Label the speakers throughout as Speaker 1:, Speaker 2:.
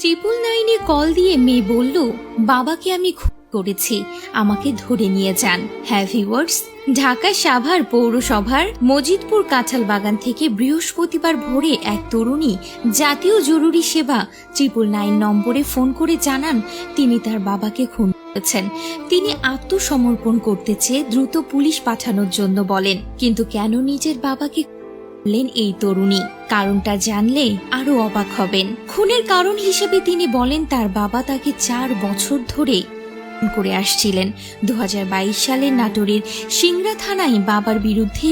Speaker 1: 999-এ call দিয়ে মেয়ে বলল, বাবাকে আমি খুন করেছি, আমাকে ধরে নিয়ে যান। হ্যাঁ ভিউয়ার্স, ঢাকা সাভার পৌরসভার মজিদপুর কাঁঠাল বাগান থেকে বৃহস্পতিবার ভোরে এক তরুণী জাতীয় জরুরি সেবা 999 নম্বরে ফোন করে জানান তিনি তার বাবাকে খুন করেছেন। তিনি আত্মসমর্পণ করতে চেয়ে দ্রুত পুলিশ পাঠানোর জন্য বলেন, কিন্তু কেন নিজের বাবাকে বললেন এই তরুণী, কারণটা জানলে আরো অবাক হবেন। খুনের কারণ হিসেবে তিনি বলেন তার বাবা তাকে 4 বছর ধরে করে আসছিলেন। 2022 সালে নাটোরের সিংড়া থানায় বাবার বিরুদ্ধে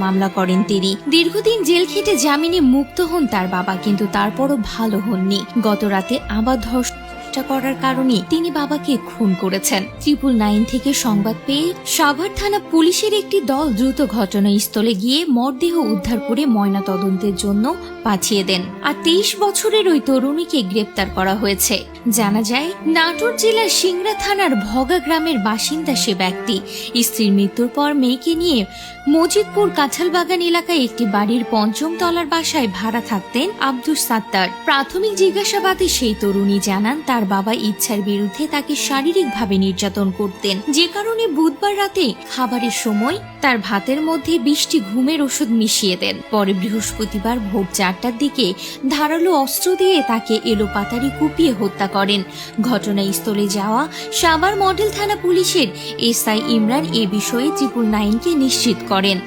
Speaker 1: মামলা করেন তিনি। দীর্ঘদিন জেল খেটে জামিনে মুক্ত হন তার বাবা, কিন্তু তারপরও ভালো হননি। গত রাতে আবার ধর্ষণ করার কারণে তিনি বাবাকে খুন করেছেন। 999 থেকে সংবাদ পেয়ে সাভার থানা পুলিশের একটি দল দ্রুত ঘটনাস্থলে গিয়ে মরদেহ উদ্ধার করে ময়না তদন্তের জন্য পাঠিয়ে দেন। আর 23 বছরের ওই তরুণীকে গ্রেপ্তার করা হয়েছে। জানা যায়, নাটোর জেলার সিংড়া থানার ভগা গ্রামের বাসিন্দা সে ব্যক্তি। স্ত্রীর মৃত্যুর পর মেয়েকে নিয়ে মজিদপুর কাঁঠালবাগান এলাকায় একটি বাড়ির 5ম তলার বাসায় ভাড়া থাকতেন আব্দুস সাত্তার। প্রাথমিক জিজ্ঞাসাবাদে সেই তরুণী জানান তার বাবা ইচ্ছার বিরুদ্ধে তাকে শারীরিকভাবে নির্যাতন করতেন, যে কারণে বুধবার রাতে খাবারের সময় তার ভাতের মধ্যে 20টি ঘুমের ওষুধ মিশিয়ে দেন। পরে বৃহস্পতিবার ভোর 4টার দিকে ধারালো অস্ত্র দিয়ে তাকে এলোপাতাড়ি কুপিয়ে হত্যা করেন। ঘটনাস্থলে যাওয়া সাভার মডেল থানা পুলিশের এসআই ইমরান এ বিষয়ে 999-কে নিশ্চিত করেন।